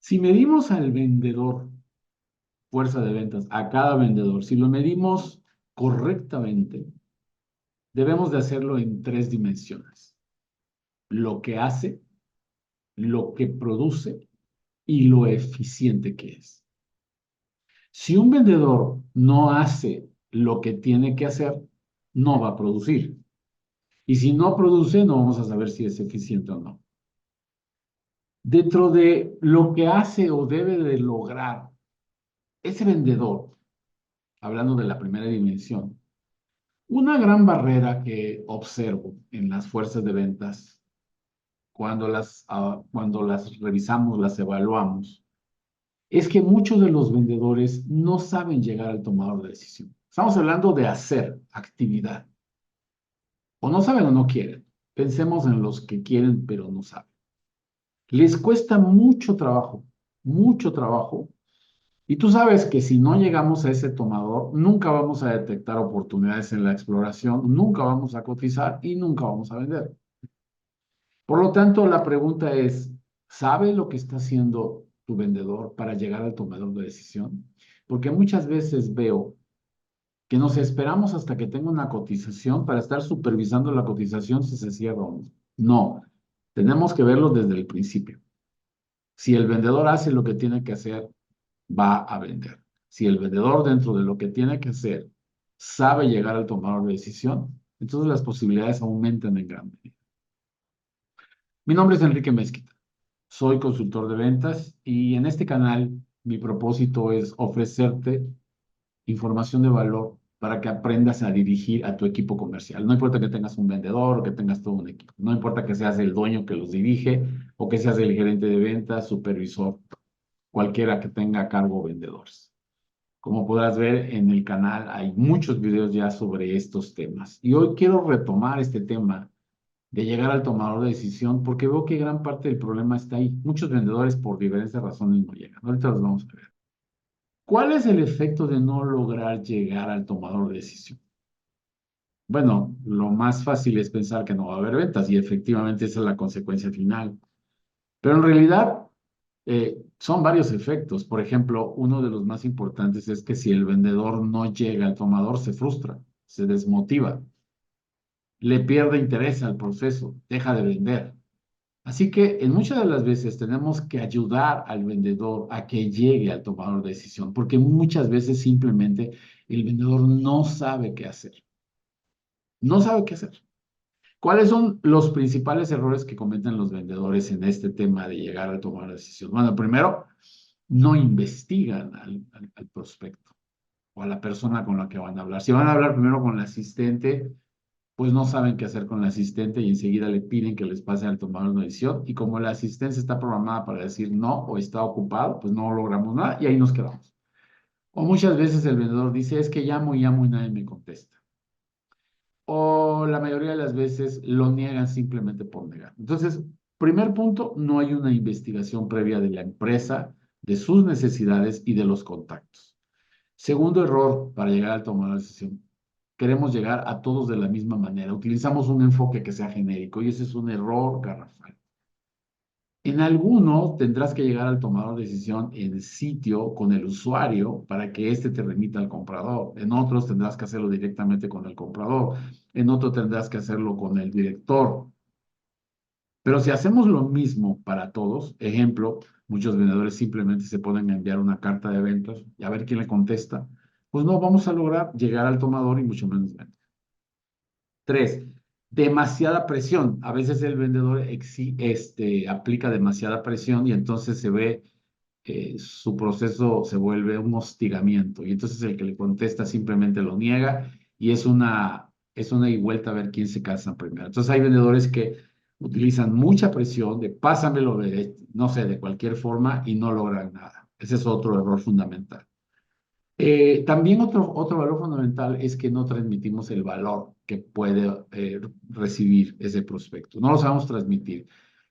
Si medimos al vendedor, fuerza de ventas, a cada vendedor, si lo medimos correctamente, debemos de hacerlo en tres dimensiones: lo que hace, lo que produce y lo eficiente que es. Si un vendedor no hace lo que tiene que hacer, no va a producir. Y si no produce, no vamos a saber si es eficiente o no. Dentro de lo que hace o debe de lograr ese vendedor, hablando de la primera dimensión, una gran barrera que observo en las fuerzas de ventas cuando las revisamos, las evaluamos, es que muchos de los vendedores no saben llegar al tomador de decisión. Estamos hablando de hacer actividad. O no saben o no quieren. Pensemos en los que quieren pero no saben. Les cuesta mucho trabajo. Y tú sabes que si no llegamos a ese tomador, nunca vamos a detectar oportunidades en la exploración, nunca vamos a cotizar y nunca vamos a vender. Por lo tanto, la pregunta es, ¿sabe lo que está haciendo tu vendedor para llegar al tomador de decisión? Porque muchas veces veo que nos esperamos hasta que tenga una cotización para estar supervisando la cotización si se cierra o no. No, tenemos que verlo desde el principio. Si el vendedor hace lo que tiene que hacer, va a vender. Si el vendedor dentro de lo que tiene que hacer sabe llegar al tomador de decisión, entonces las posibilidades aumentan en gran medida. Mi nombre es Enrique Mezquita. Soy consultor de ventas y en este canal mi propósito es ofrecerte información de valor para que aprendas a dirigir a tu equipo comercial. No importa que tengas un vendedor o que tengas todo un equipo. No importa que seas el dueño que los dirige o que seas el gerente de ventas, supervisor, cualquiera que tenga a cargo vendedores. Como podrás ver en el canal, hay muchos videos ya sobre estos temas. Y hoy quiero retomar este tema de llegar al tomador de decisión porque veo que gran parte del problema está ahí. Muchos vendedores por diversas razones no llegan. Ahorita los vamos a ver. ¿Cuál es el efecto de no lograr llegar al tomador de decisión? Bueno, lo más fácil es pensar que no va a haber ventas y efectivamente esa es la consecuencia final. Pero en realidad son varios efectos. Por ejemplo, uno de los más importantes es que si el vendedor no llega al tomador, se frustra, se desmotiva, le pierde interés al proceso, deja de vender. Así que en muchas de las veces tenemos que ayudar al vendedor a que llegue al tomador de decisión, porque muchas veces simplemente el vendedor no sabe qué hacer. No sabe qué hacer. ¿Cuáles son los principales errores que cometen los vendedores en este tema de llegar a tomar decisión? Bueno, primero, no investigan al prospecto o a la persona con la que van a hablar. Si van a hablar primero con el asistente, pues no saben qué hacer con el asistente y enseguida le piden que les pase al tomar una decisión. Y como la asistencia está programada para decir no o está ocupado, pues no logramos nada y ahí nos quedamos. O muchas veces el vendedor dice, es que llamo y nadie me contesta. O la mayoría de las veces lo niegan simplemente por negar. Entonces, primer punto, no hay una investigación previa de la empresa, de sus necesidades y de los contactos. Segundo error para llegar al tomar la decisión. Queremos llegar a todos de la misma manera. Utilizamos un enfoque que sea genérico y ese es un error garrafal. En algunos tendrás que llegar al tomador de decisión en sitio con el usuario para que éste te remita al comprador. En otros tendrás que hacerlo directamente con el comprador. En otro tendrás que hacerlo con el director. Pero si hacemos lo mismo para todos, ejemplo, muchos vendedores simplemente se ponen a enviar una carta de ventas y a ver quién le contesta, pues no vamos a lograr llegar al tomador y mucho menos vender. Tres, demasiada presión. A veces el vendedor aplica demasiada presión y entonces se ve su proceso se vuelve un hostigamiento y entonces el que le contesta simplemente lo niega y es una y vuelta a ver quién se casa primero. Entonces hay vendedores que utilizan mucha presión de pásamelo no sé, de cualquier forma y no logran nada. Ese es otro error fundamental. También otro valor fundamental es que no transmitimos el valor que puede recibir ese prospecto. No lo sabemos transmitir.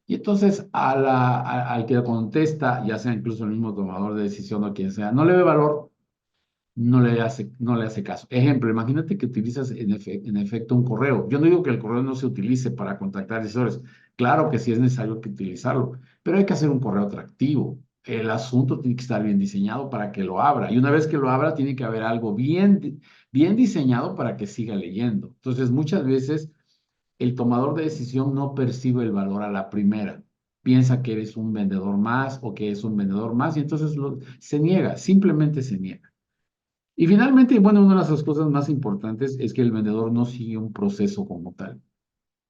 Y entonces al que contesta, ya sea incluso el mismo tomador de decisión o quien sea, no le ve valor, no le hace caso. Ejemplo, imagínate que utilizas en efecto un correo. Yo no digo que el correo no se utilice para contactar decisores. Claro que sí es necesario que utilizarlo, pero hay que hacer un correo atractivo. el asunto tiene que estar bien diseñado para que lo abra. Y una vez que lo abra, tiene que haber algo bien diseñado para que siga leyendo. Entonces, muchas veces el tomador de decisión no percibe el valor a la primera. Piensa que eres un vendedor más o que es un vendedor más y entonces se niega, simplemente se niega. Y finalmente, bueno, una de las cosas más importantes es que el vendedor no sigue un proceso como tal.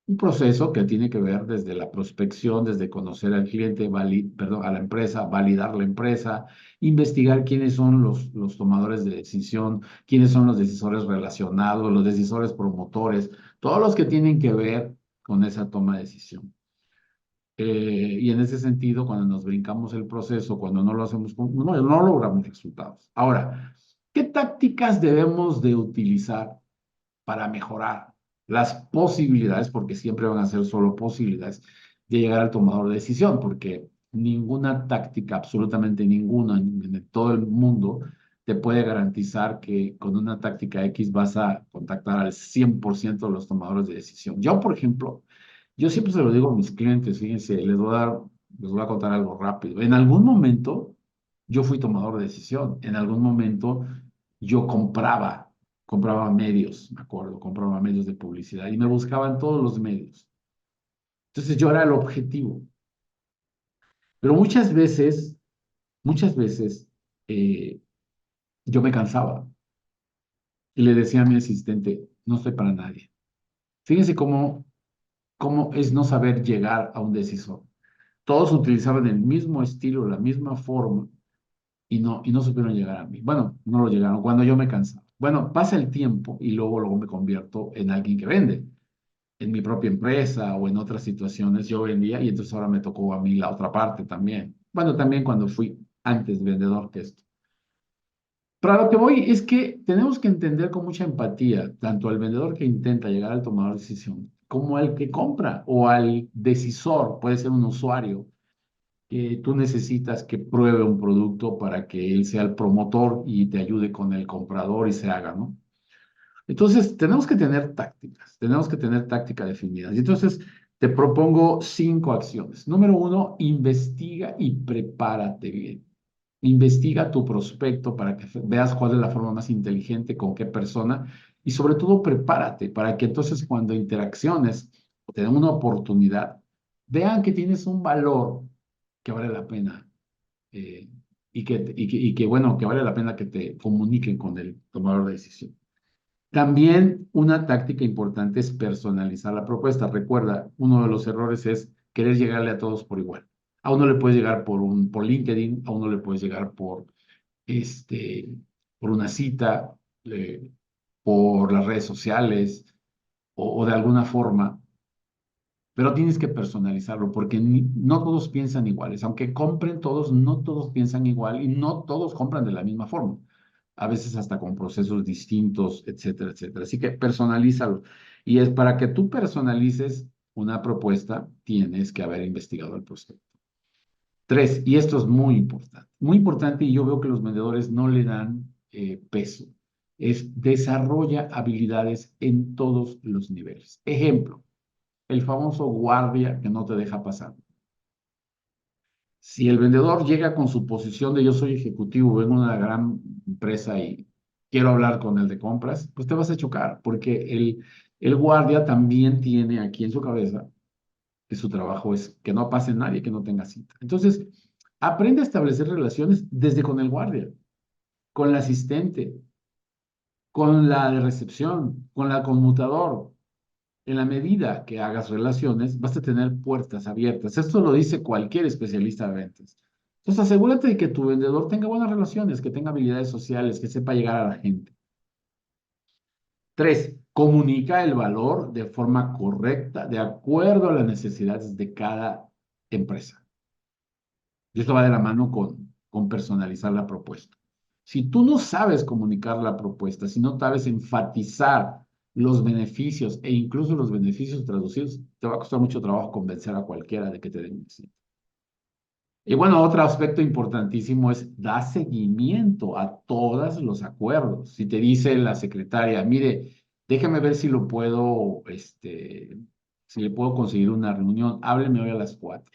Un proceso que tiene que ver desde la prospección, desde conocer al cliente, perdón, a la empresa, validar la empresa, investigar quiénes son los tomadores de decisión, quiénes son los decisores relacionados, los decisores promotores, todos los que tienen que ver con esa toma de decisión. Y en ese sentido, cuando nos brincamos el proceso, cuando no lo hacemos, no logramos resultados. Ahora, ¿qué tácticas debemos de utilizar para mejorar las posibilidades, porque siempre van a ser solo posibilidades, de llegar al tomador de decisión? Porque ninguna táctica, absolutamente ninguna en todo el mundo, te puede garantizar que con una táctica X vas a contactar al 100% de los tomadores de decisión. Yo, por ejemplo, yo siempre se lo digo a mis clientes, fíjense, les voy a contar algo rápido. En algún momento yo fui tomador de decisión, en algún momento yo compraba medios, me acuerdo, compraba medios de publicidad y me buscaban todos los medios. Entonces yo era el objetivo. Pero muchas veces, eh, yo me cansaba y le decía a mi asistente, no estoy para nadie. Fíjense cómo es no saber llegar a un decisor. Todos utilizaban el mismo estilo, la misma forma y no supieron llegar a mí. Bueno, no lo llegaron cuando yo me cansaba. Bueno, pasa el tiempo y luego me convierto en alguien que vende. En mi propia empresa o en otras situaciones yo vendía y entonces ahora me tocó a mí la otra parte también. Bueno, también cuando fui antes vendedor que esto. Pero a lo que voy es que tenemos que entender con mucha empatía tanto al vendedor que intenta llegar al tomador de decisión como al que compra o al decisor, puede ser un usuario, que tú necesitas que pruebe un producto para que él sea el promotor y te ayude con el comprador y se haga, ¿no? Entonces, tenemos que tener tácticas definidas. Y entonces, te propongo 5 acciones. Número 1, investiga y prepárate bien. Investiga tu prospecto para que veas cuál es la forma más inteligente, con qué persona, y sobre todo prepárate para que entonces cuando interacciones o te den una oportunidad, vean que tienes un valor que vale la pena eh, bueno, que vale la pena que te comuniquen con el tomador de decisión. También una táctica importante es personalizar la propuesta. Recuerda, uno de los errores es querer llegarle a todos por igual. A uno le puedes llegar por LinkedIn, a uno le puedes llegar este, por una cita, por las redes sociales o de alguna forma, pero tienes que personalizarlo porque no todos piensan iguales. Aunque compren todos, no todos piensan igual y no todos compran de la misma forma. A veces hasta con procesos distintos, etcétera, etcétera. Así que personalízalo. Y es para que tú personalices una propuesta, tienes que haber investigado el prospecto. 3, y esto es muy importante y yo veo que los vendedores no le dan peso, es desarrolla habilidades en todos los niveles. Ejemplo, el famoso guardia que no te deja pasar. Si el vendedor llega con su posición de yo soy ejecutivo, vengo de una gran empresa y quiero hablar con el de compras, pues te vas a chocar, porque el guardia también tiene aquí en su cabeza que su trabajo es que no pase nadie que no tenga cita. Entonces, aprende a establecer relaciones desde con el guardia, con el asistente, con la de recepción, con la conmutador. En la medida que hagas relaciones, vas a tener puertas abiertas. Esto lo dice cualquier especialista de ventas. Entonces, asegúrate de que tu vendedor tenga buenas relaciones, que tenga habilidades sociales, que sepa llegar a la gente. 3, comunica el valor de forma correcta, de acuerdo a las necesidades de cada empresa. Y esto va de la mano con personalizar la propuesta. Si tú no sabes comunicar la propuesta, si no sabes enfatizar los beneficios e incluso los beneficios traducidos, te va a costar mucho trabajo convencer a cualquiera de que te den un sí. Y bueno, otro aspecto importantísimo es dar seguimiento a todos los acuerdos. Si te dice la secretaria, mire, déjame ver si lo puedo, si le puedo conseguir una reunión, hábleme hoy a las 4.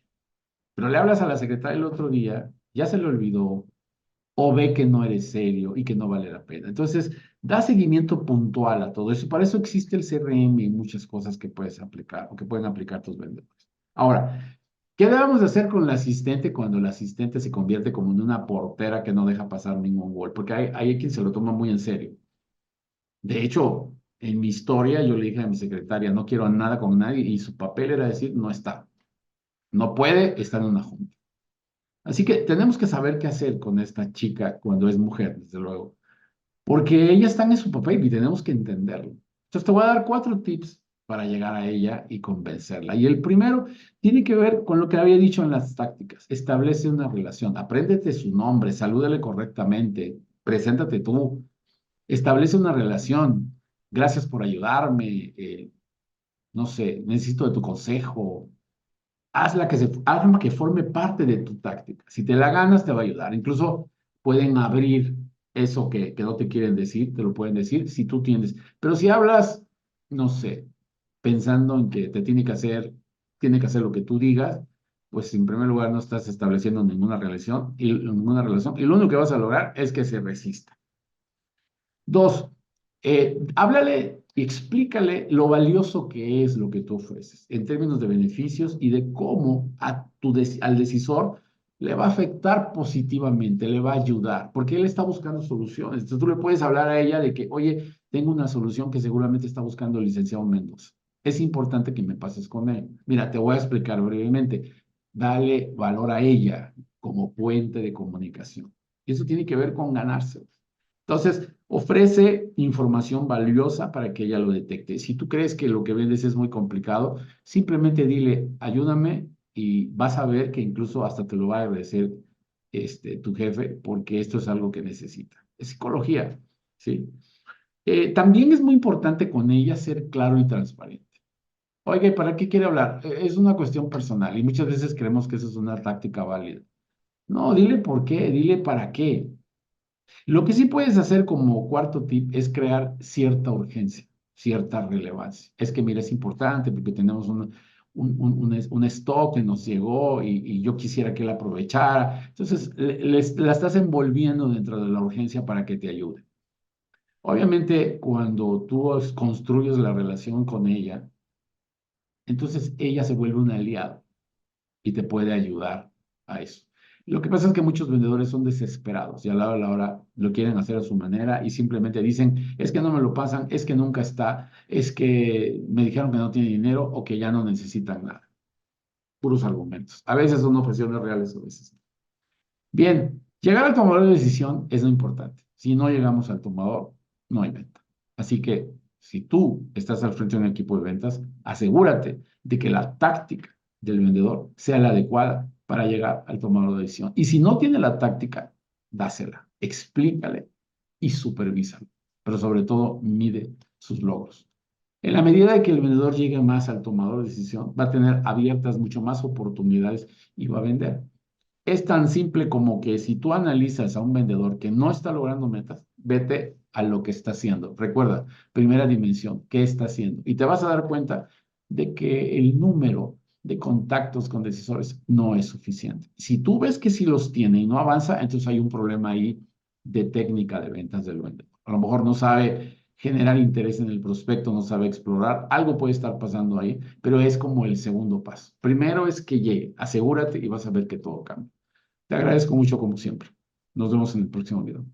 Pero le hablas a la secretaria el otro día ya se le olvidó, o ve que no eres serio y que no vale la pena. Entonces, da seguimiento puntual a todo eso. Para eso existe el CRM y muchas cosas que puedes aplicar o que pueden aplicar tus vendedores. Ahora, ¿qué debemos de hacer con el asistente cuando el asistente se convierte como en una portera que no deja pasar ningún gol? Porque hay quien se lo toma muy en serio. De hecho, en mi historia yo le dije a mi secretaria, no quiero nada con nadie y su papel era decir, no está, no puede, está en una junta. Así que tenemos que saber qué hacer con esta chica cuando es mujer, desde luego, porque ella está en su papel y tenemos que entenderlo. Entonces te voy a dar 4 tips para llegar a ella y convencerla. Y el primero tiene que ver con lo que había dicho en las tácticas. Establece una relación, apréndete su nombre, salúdale correctamente, preséntate tú, establece una relación. Gracias por ayudarme, no sé, necesito de tu consejo. Hazla que forme parte de tu táctica. Si te la ganas, te va a ayudar. Incluso pueden abrir eso que no te quieren decir, te lo pueden decir si tú tienes. Pero si hablas, no sé, pensando en que tiene que hacer lo que tú digas, pues en primer lugar no estás estableciendo ninguna relación, y lo único que vas a lograr es que se resista. 2, háblale y explícale lo valioso que es lo que tú ofreces en términos de beneficios y de cómo al decisor le va a afectar positivamente, le va a ayudar, porque él está buscando soluciones. Entonces tú le puedes hablar a ella de que, oye, tengo una solución que seguramente está buscando el licenciado Mendoza. Es importante que me pases con él. Mira, te voy a explicar brevemente. Dale valor a ella como puente de comunicación. Y eso tiene que ver con ganarse. Entonces, ofrece información valiosa para que ella lo detecte. Si tú crees que lo que vendes es muy complicado, simplemente dile, ayúdame y vas a ver que incluso hasta te lo va a agradecer tu jefe porque esto es algo que necesita. Es psicología, ¿sí? También es muy importante con ella ser claro y transparente. Oiga, ¿y para qué quiere hablar? Es una cuestión personal y muchas veces creemos que eso es una táctica válida. No, dile por qué, dile para qué. Lo que sí puedes hacer como cuarto tip es crear cierta urgencia, cierta relevancia. Es que, mira, es importante porque tenemos un stock que nos llegó y yo quisiera que él aprovechara. Entonces, la estás envolviendo dentro de la urgencia para que te ayude. Obviamente, cuando tú construyes la relación con ella, entonces ella se vuelve una aliada y te puede ayudar a eso. Lo que pasa es que muchos vendedores son desesperados y a la hora lo quieren hacer a su manera y simplemente dicen, es que no me lo pasan, es que nunca está, es que me dijeron que no tiene dinero o que ya no necesitan nada. Puros argumentos. A veces son objeciones reales, a veces no. Bien, llegar al tomador de decisión es lo importante. Si no llegamos al tomador, no hay venta. Así que si tú estás al frente de un equipo de ventas, asegúrate de que la táctica del vendedor sea la adecuada para llegar al tomador de decisión. Y si no tiene la táctica, dásela, explícale y supervísalo. Pero sobre todo, mide sus logros. En la medida de que el vendedor llegue más al tomador de decisión, va a tener abiertas mucho más oportunidades y va a vender. Es tan simple como que si tú analizas a un vendedor que no está logrando metas, vete a lo que está haciendo. Recuerda, primera dimensión, ¿qué está haciendo? Y te vas a dar cuenta de que el número de contactos con decisores no es suficiente. Si tú ves que sí los tiene y no avanza, entonces hay un problema ahí de técnica de ventas del vendedor. A lo mejor no sabe generar interés en el prospecto, no sabe explorar, algo puede estar pasando ahí, pero es como el segundo paso. Primero es que llegue, asegúrate y vas a ver que todo cambia. Te agradezco mucho como siempre. Nos vemos en el próximo video.